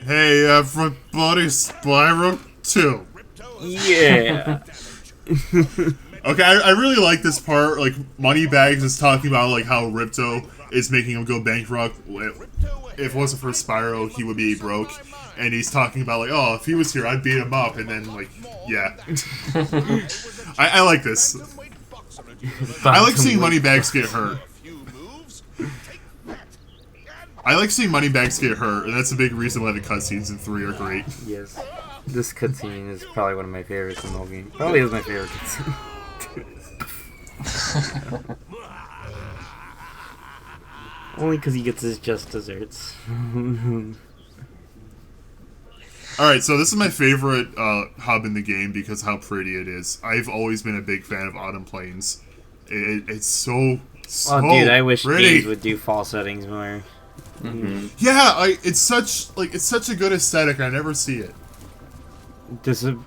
Hey everybody, Spyro 2. Yeah. Okay, I really like this part. Like, Moneybags is talking about like how Ripto is making him go bankrupt. If it wasn't for Spyro, he would be broke. And he's talking about like, oh, if he was here, I'd beat him up. And then like, yeah. I like this. I like seeing Moneybags get hurt. I like seeing Moneybags get hurt, and that's a big reason why the cutscenes in 3 are great. Yes. This cutscene is probably one of my favorites in the whole game. Probably is my favorite cutscene. Only because he gets his just desserts. Alright, so this is my favorite hub in the game because how pretty it is. I've always been a big fan of Autumn Plains. It's so dude, I wish pretty. games would do fall settings more. Mm-hmm. Yeah, it's such a good aesthetic. I never see it.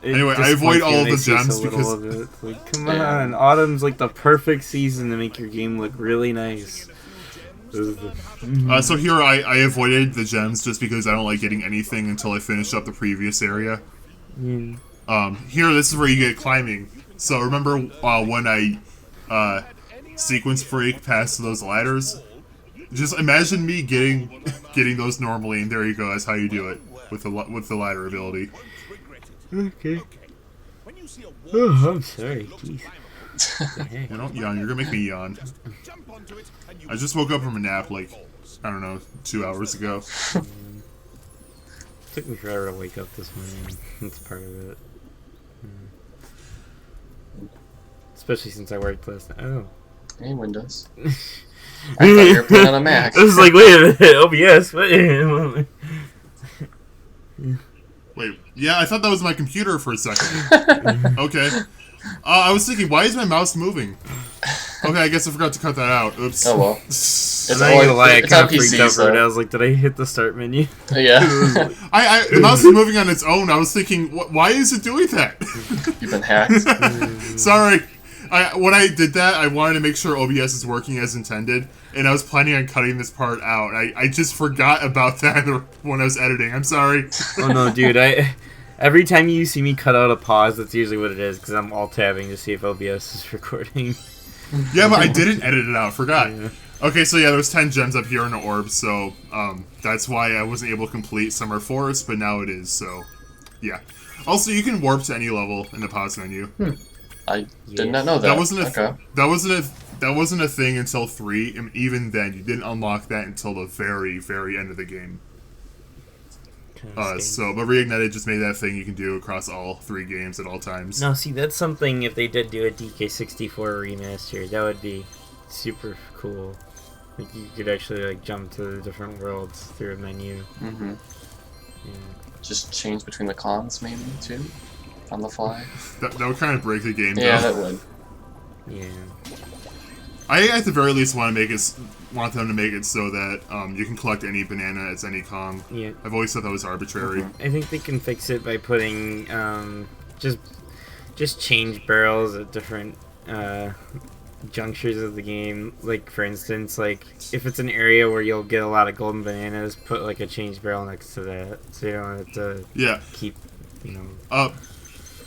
Anyway, I avoid all of the gems because like, come on, autumn's like the perfect season to make your game look really nice. So here I avoided the gems just because I don't like getting anything until I finish up the previous area. Here, this is where you get climbing. So remember when I sequence break past those ladders? Just imagine me getting those normally, and there you go. That's how you do it with the ladder ability. Okay. Oh, I'm sorry. Jeez. You don't yawn. You're gonna make me yawn. I just woke up from a nap like, I don't know, 2 hours ago. Took me forever to wake up this morning. That's part of it. Especially since I worked last night. Oh. Hey, Windows. I thought you were playing on a Mac. I was like, wait a minute, OBS. What? Wait, yeah, I thought that was my computer for a second. Okay. I was thinking, why is my mouse moving? Okay, I guess I forgot to cut that out. Oops. Oh well. I'm not gonna lie, I kind of freaked out for it. I was like, did I hit the start menu? Yeah. The mouse is moving on its own. I was thinking, why is it doing that? You've been hacked. Sorry. When I did that, I wanted to make sure OBS is working as intended, and I was planning on cutting this part out. I just forgot about that when I was editing. I'm sorry. Oh no, dude! Every time you see me cut out a pause, that's usually what it is, because I'm alt-tabbing to see if OBS is recording. Yeah, but I didn't edit it out. Forgot. Yeah. Okay, so yeah, there's 10 gems up here in the orb, so that's why I wasn't able to complete Summer Forest, but now it is. So yeah. Also, you can warp to any level in the pause menu. I did not know that. That wasn't a thing until 3, and even then, you didn't unlock that until the very, very end of the game. But Reignited just made that thing you can do across all 3 games at all times. No, see, that's something, if they did do a DK64 remaster, that would be super cool. Like, you could actually, like, jump to the different worlds through a menu. Mm-hmm. Yeah. Just change between the cons, maybe, too? On the fly? That would kind of break the game, though. Yeah, that would. Yeah. I, at the very least, want them to make it so that you can collect any banana as any Kong. Yeah. I've always thought that was arbitrary. I think they can fix it by putting just change barrels at different junctures of the game. Like, for instance, like if it's an area where you'll get a lot of golden bananas, put like a change barrel next to that, so you don't have to keep, you know.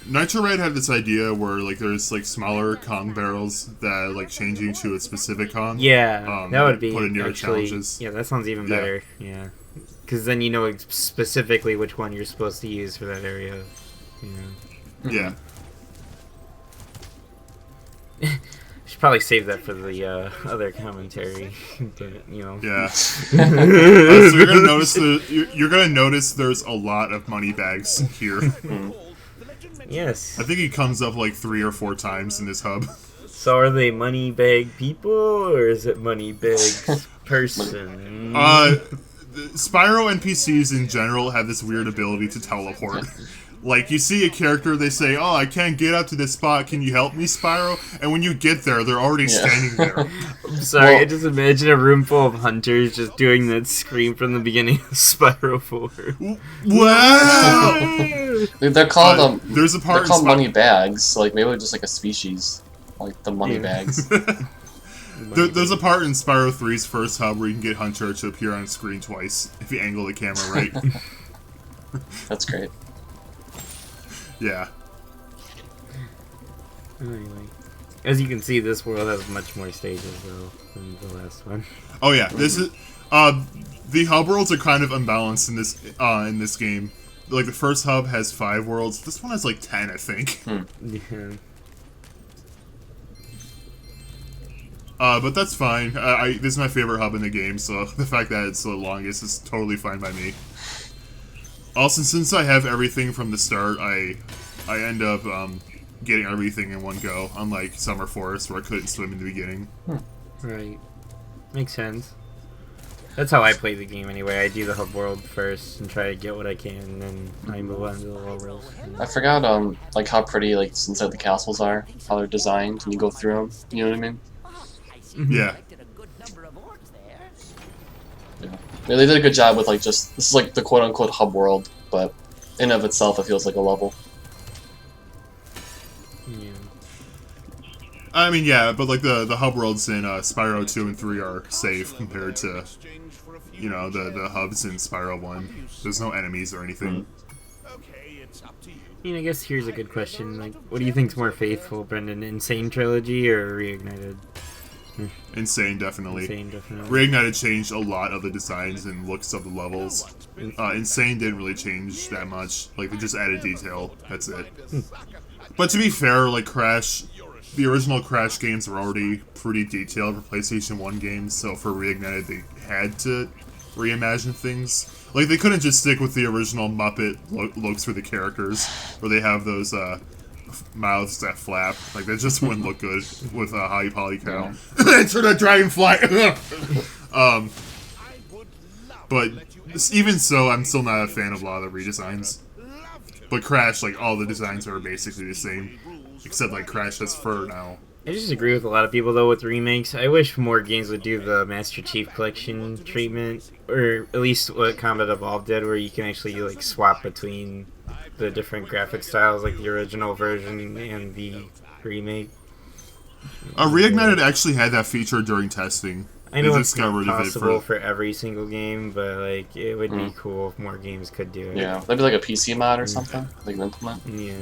Nitro Red had this idea where like there's like smaller Kong barrels that like changing to a specific Kong. Yeah, that would be put in your actually, challenges. Yeah, that sounds even better. Yeah, because then you know specifically which one you're supposed to use for that area. Yeah. Should probably save that for the other commentary, but you know. Yeah. So you're gonna notice there's a lot of money bags here. Yes. I think he comes up like 3 or 4 times in this hub. So are they money bag people, or is it money bag person? Spyro NPCs in general have this weird ability to teleport. Like, you see a character, they say, oh, I can't get up to this spot, can you help me, Spyro? And when you get there, they're already standing there. I'm sorry, I just imagine a room full of hunters just doing that scream from the beginning of Spyro 4. Wow! They're called, there's a part they're called money bags, like, maybe just like a species. Like, the money bags. There's a part in Spyro 3's first hub where you can get Hunter to appear on screen twice, if you angle the camera right. That's great. Yeah. Anyway, as you can see, this world has much more stages though than the last one. Oh yeah, this is the hub worlds are kind of unbalanced in this game. Like the first hub has 5 worlds. This one has like 10, I think. Yeah. But that's fine. This is my favorite hub in the game, so the fact that it's the longest is totally fine by me. Also, since I have everything from the start, I end up getting everything in one go, unlike Summer Forest, where I couldn't swim in the beginning. Right. Makes sense. That's how I play the game anyway. I do the hub world first and try to get what I can, and then I move on to the lower worlds. I forgot like how pretty like inside the castles are, how they're designed, and you go through them. You know what I mean? Yeah. Yeah. They did a good job with like this is like the quote unquote hub world, but in of itself it feels like a level. Yeah. I mean, yeah, but like the hub worlds in Spyro 2 and 3 are safe compared to, you know, the hubs in Spyro 1. There's no enemies or anything. I mean, I guess here's a good question. Like, what do you think's more faithful, Brendan? Insane Trilogy or Reignited? Insane, definitely. Insane, definitely. Reignited changed a lot of the designs and looks of the levels. Insane didn't really change that much. Like, they just added detail. That's it. But to be fair, like, Crash... The original Crash games were already pretty detailed for PlayStation 1 games, so for Reignited they had to reimagine things. Like, they couldn't just stick with the original Muppet looks for the characters, where they have those mouths that flap. Like, that just wouldn't look good with High Poly Cow. Enter the Dragonfly! But even so, I'm still not a fan of a lot of the redesigns. But Crash, like, all the designs are basically the same. Except, like, Crash has fur now. I just agree with a lot of people, though, with remakes. I wish more games would do the Master Chief Collection treatment, or at least what Combat Evolved did, where you can actually, like, swap between the different graphic styles, like the original version and the remake. Reignited actually had that feature during testing. I know they it's just got rid not of it possible for every single game, but, like, it would be Mm. cool if more games could do it. Yeah, that'd be like a PC mod or something they can implement. Yeah.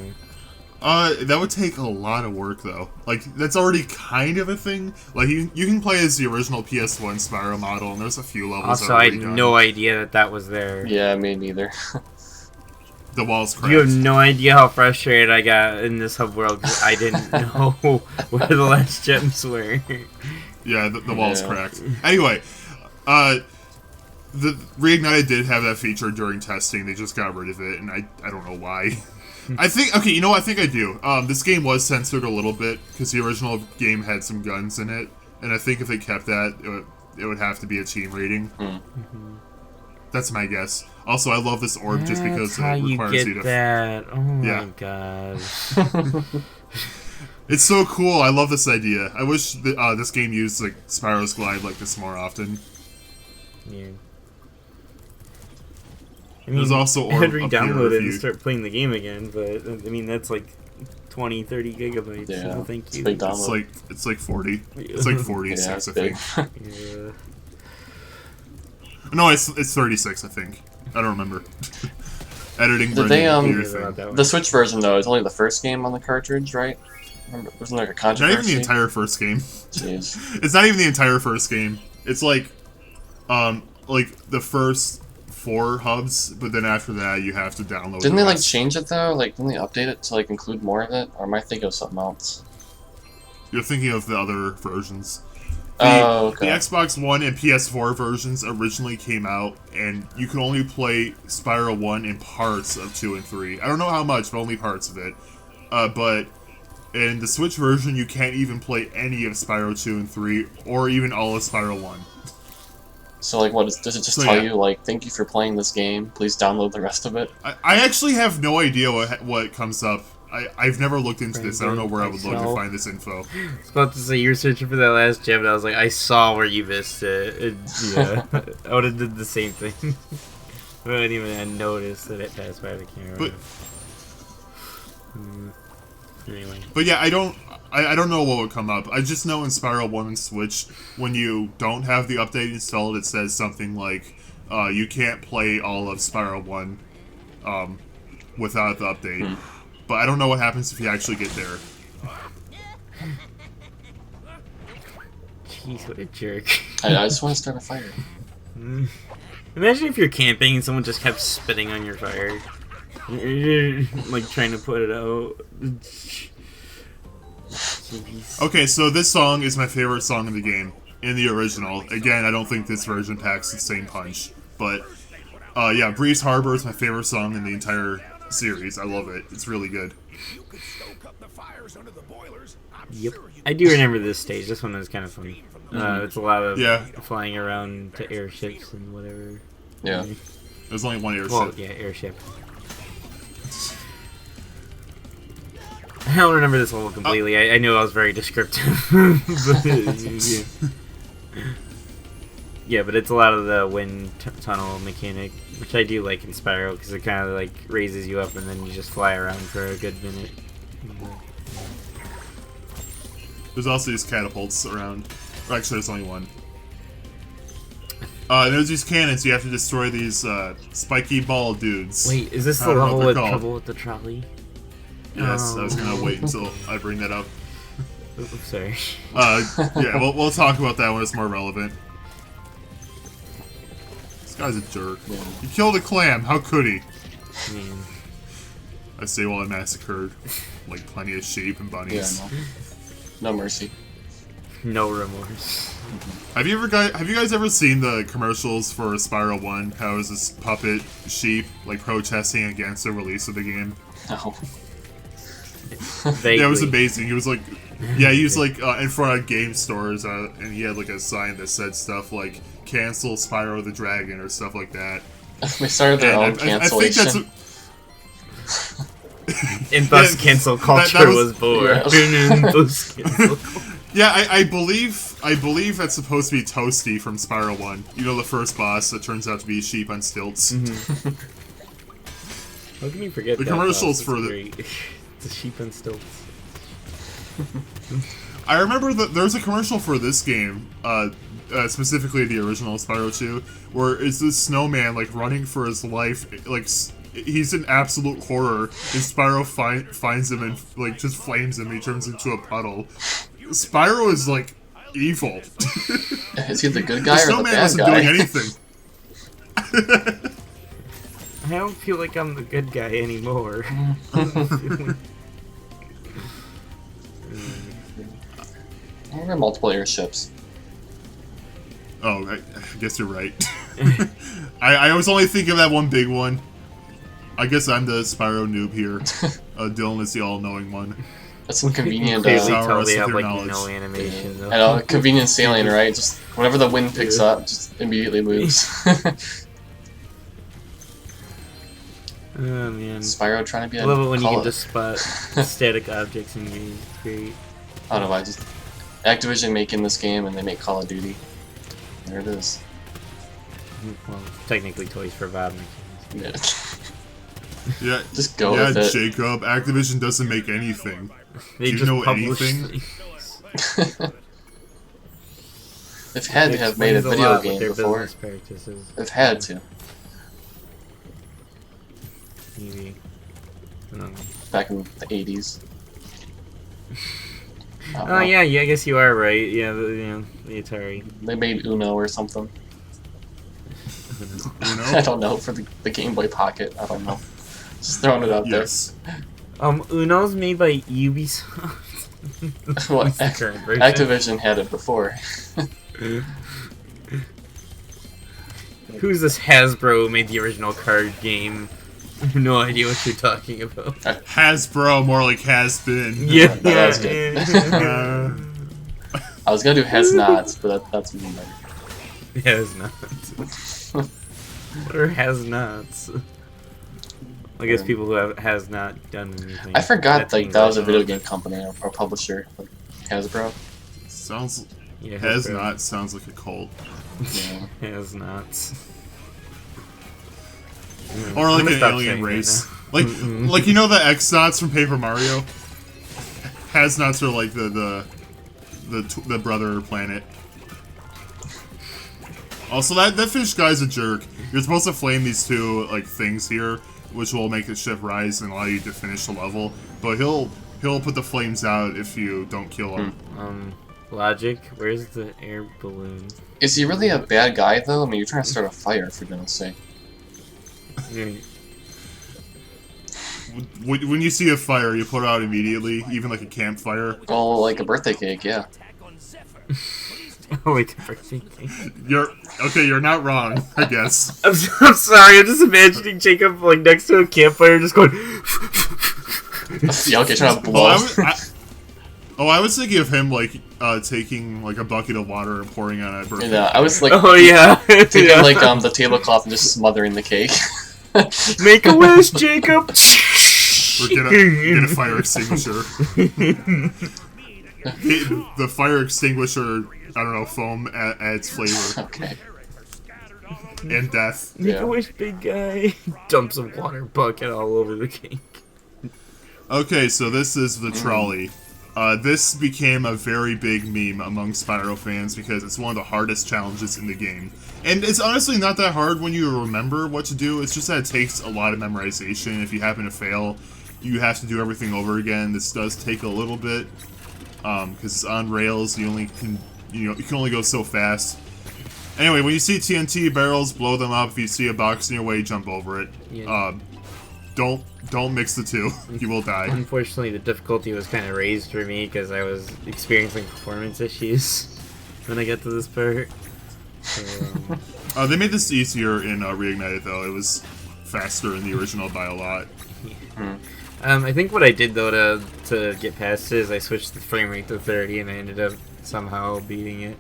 That would take a lot of work, though. Like, that's already kind of a thing. Like, you can play as the original PS1 Spyro model, and there's a few levels Also, I had already done. no idea that that was there. Yeah, me neither. The walls cracked. You have no idea how frustrated I got in this hub world because I didn't know where the last gems were. Yeah, the walls Yeah. cracked. Anyway, the Reignited did have that feature during testing. They just got rid of it, and I don't know why. I think, okay, you know what, I think I do. This game was censored a little bit, because the original game had some guns in it, and I think if they kept that, it would have to be a team rating. That's my guess. Also, I love this orb just because That's how it requires you you get to... that. Oh my Yeah. god. It's so cool, I love this idea. I wish this game used, like, Spyro's Glide like this more often. Yeah. I There's also I had orb up here re-download if it and you- start playing the game again, but I mean that's like 20, 30 gigabytes. Yeah, So thank it's you. big download. It's like 40. It's like 46, Yeah, it's I big. think. Yeah. No, it's 36, I think. I don't remember. Editing Did they, Brendan, do your Yeah, about thing. that The Switch version though is only the first game on the cartridge, right? Remember, wasn't there like a Not controversy? even the entire first game. Jeez. It's not even the entire first game. It's like the first 4 hubs, but then after that you have to download. Didn't the they like rest. change it though? Like, didn't they update it to like include more of it? Or am I thinking of something else? You're thinking of the other versions. Oh, okay. The Xbox One and PS4 versions originally came out, and you could only play Spyro 1 in parts of 2 and 3. I don't know how much, but only parts of it. But in the Switch version, you can't even play any of Spyro 2 and 3, or even all of Spyro 1. So like, does it just So, tell yeah. you like, thank you for playing this game, please download the rest of it? I actually have no idea what comes up. I've never looked into this. I don't know where I would look to Myself. find this info. I was about to say you were searching for that last gem, and I was like, I saw where you missed it. And, yeah, I would have did the same thing. But I didn't even notice that it passed by the camera. But Anyway. But yeah, I don't know what would come up. I just know in Spyro 1 and Switch, when you don't have the update installed, it says something like, you can't play all of Spyro 1 without the update. But I don't know what happens if you actually get there. Jeez, what a jerk. I just want to start a fire. Imagine if you're camping and someone just kept spitting on your fire. Like, trying to put it out. Jeez. Okay, so this song is my favorite song in the game. In the original. Again, I don't think this version packs the same punch. But, yeah, Breeze Harbor is my favorite song in the entire series. I love it. It's really good. Yep. I do remember this stage. This one is kind of funny. It's a lot of flying around to airships and whatever. Yeah. There's only one airship. Well, yeah, airship. I don't remember this level completely. I knew I was very descriptive. Yeah, but it's a lot of the wind tunnel mechanic, which I do like in Spyro, because it kind of like raises you up and then you just fly around for a good minute. There's also these catapults around. Actually, there's only one. There's these cannons. You have to destroy these spiky ball dudes. Wait, is this I the don't know level what with they're trouble called. with the trolley? Yes, I was Oh. gonna wait until I bring that up. Oops, sorry. Yeah, we'll talk about that when it's more relevant. This guy's a jerk. Yeah. He killed a clam. How could he? Man. I say while I massacred like plenty of sheep and Yeah, bunnies. no mercy. No remorse. Have you guys ever seen the commercials for Spyro 1? How it was this puppet sheep like protesting against the release of the game? No. Vaguely. Yeah, it was amazing. He was like, yeah, he was like in front of game stores, and he had like a sign that said stuff like "Cancel Spyro the Dragon" or stuff like that. They started their own And I think cancellation. that's And thus Yeah, cancel that culture was- was born. Yeah. And thus cancel culture. yeah. I believe that's supposed to be Toasty from Spyro 1. You know, the first boss that turns out to be a sheep on stilts. How can you forget The that? commercials That's for the- great. The sheep on stilts. I remember that there's a commercial for this game, specifically the original Spyro 2, where it's this snowman like running for his life, like he's in absolute horror, and Spyro finds him and like just flames him. He turns into a puddle. Spyro is like evil. Is he the good The guy or the snowman bad wasn't guy? doing anything. I don't feel like I'm the good guy anymore. There were multiple airships. Oh, I guess you're right. I was only thinking of that one big one. I guess I'm the Spyro noob here. Dylan is the all-knowing one. That's some convenient. Clearly Sour tell us they with have your like knowledge. no animation. Though. I know, convenient sailing, right? Just whenever the wind picks up, just immediately moves. Oh man. Spyro trying to be I a love it when you Call can of- just spot static objects in games. Great. I don't know why, just Activision making this game and they make Call of Duty. There it is. Well, technically Toys for Bob. Yeah. Yeah, Just go yeah, with it. Jacob. Activision doesn't make anything. They Do you just know publish anything? things. They've had to have made a Explains video lot with game their before. business practices. They've had to. Maybe. I don't know. Back in the 80s. Oh yeah, I guess you are right. Yeah, the Atari. They made Uno or something. You know? I don't know, for the Game Boy Pocket. I don't know. Just throwing it out Yes. Uno's made by Ubisoft. there. What? What's the current version? Activision had it before. Who's this Hasbro who made the original card game? I have no idea what you're talking about. Hasbro, more like has been. Yeah, that was good. I was gonna do has nots, but that's me. Has nots. What are has nots? I guess people who has not done anything. I forgot That's like things that I was a know video of. game company or publisher, like Hasbro. Sounds Yeah, has Hasbro. not sounds like a cult. Yeah. Has nots. Or like I'm gonna an stop alien saying that race. now. Like you know the X-Nots from Paper Mario? Has-Nots are like the brother planet. Also, that fish guy's a jerk. You're supposed to flame these two like things here, which will make the ship rise and allow you to finish the level. But he'll put the flames out if you don't kill him. Logic, where's the air balloon? Is he really a bad guy though? I mean, you're trying to start a fire, for goodness sake. When you see a fire, you put it out immediately, even like a campfire. Oh, like a birthday cake, yeah. Oh, wait, the birthday cake. You're not wrong, I guess. I'm sorry, I'm just imagining Jacob like next to a campfire just going... Yeah, okay, trying to blow. I was thinking of him like taking like a bucket of water and pouring on a birthday. Yeah, I was like, oh yeah, thinking like the tablecloth and just smothering the cake. Make a wish, Jacob. Or get a fire extinguisher. The fire extinguisher, I don't know, foam adds flavor. Okay. And death. Make a wish, big guy. Dumps a water bucket all over the cake. Okay, so this is the trolley. This became a very big meme among Spyro fans because it's one of the hardest challenges in the game. And it's honestly not that hard when you remember what to do, it's just that it takes a lot of memorization. If you happen to fail, you have to do everything over again. This does take a little bit, because it's on rails, you can only go so fast. Anyway, when you see TNT barrels, blow them up. If you see a box in your way, jump over it. Yeah. Don't mix the two. You will die. Unfortunately, the difficulty was kind of raised for me because I was experiencing performance issues when I got to this part. So, they made this easier in Reignited, though. It was faster in the original by a lot. I think what I did though to get past it is I switched the frame rate to 30 and I ended up somehow beating it.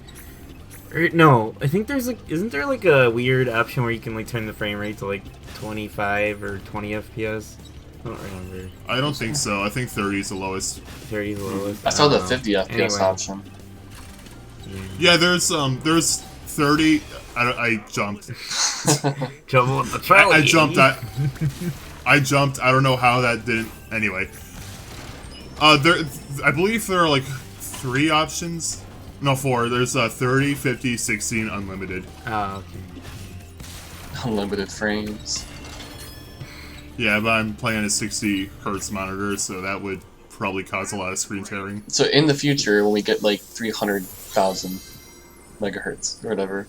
Or, no, I think there's isn't there like a weird option where you can like turn the frame rate to like 25 or 20 FPS? I don't remember. I don't think so. I think 30 is the lowest. 30 is the lowest. I saw the 50 FPS option. Yeah, there's 30. I jumped. Jump on the trolley. I jumped. I jumped. I don't know how that didn't. Anyway, I believe there are like 3 options. No, 4. There's 30, 50, 60, and unlimited. Oh, okay. Unlimited frames. Yeah, but I'm playing a 60 hertz monitor, so that would probably cause a lot of screen tearing. So in the future, when we get like 300,000 megahertz or whatever.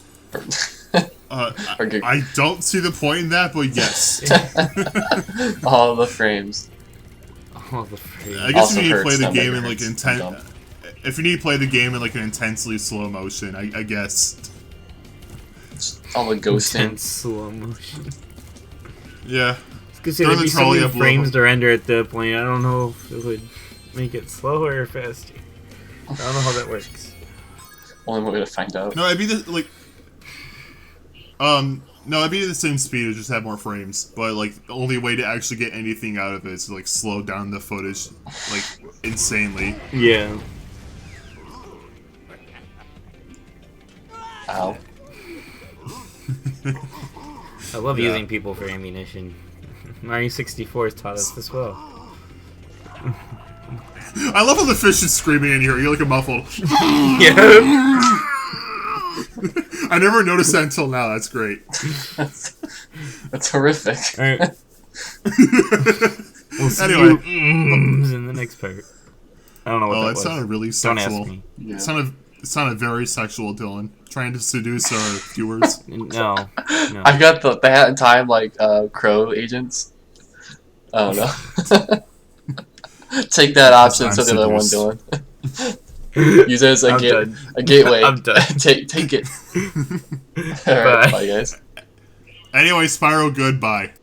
I don't see the point in that, but yes. All the frames. All the frames. I guess if you need to play the game in like if you need to play the game in like an intensely slow motion, I guess. All the ghosting. Intense slow motion. Yeah. Because there'd be so many frames to render at that point. I don't know if it would make it slower or faster. I don't know how that works. Only way to find out. No, it'd be it'd be the same speed, it just have more frames. But like the only way to actually get anything out of it is to like slow down the footage like insanely. Yeah. Ow. I love using people for ammunition. Mario 64 has taught us this well. I love how the fish is screaming in here. You're like a muffled. Yeah. I never noticed that until now. That's great. That's horrific. All right. We'll see you in the next part. I don't know what that was. That sounded really sexual. Don't ask me. Yeah. It sounded very sexual, Dylan. Trying to seduce our viewers. No. I got the hat in time like crow agents. I don't know. Take that option instead of the other one, Dylan. Use it as a gateway. I'm done. Take it. Alright, bye guys. Anyway, Spyro, goodbye.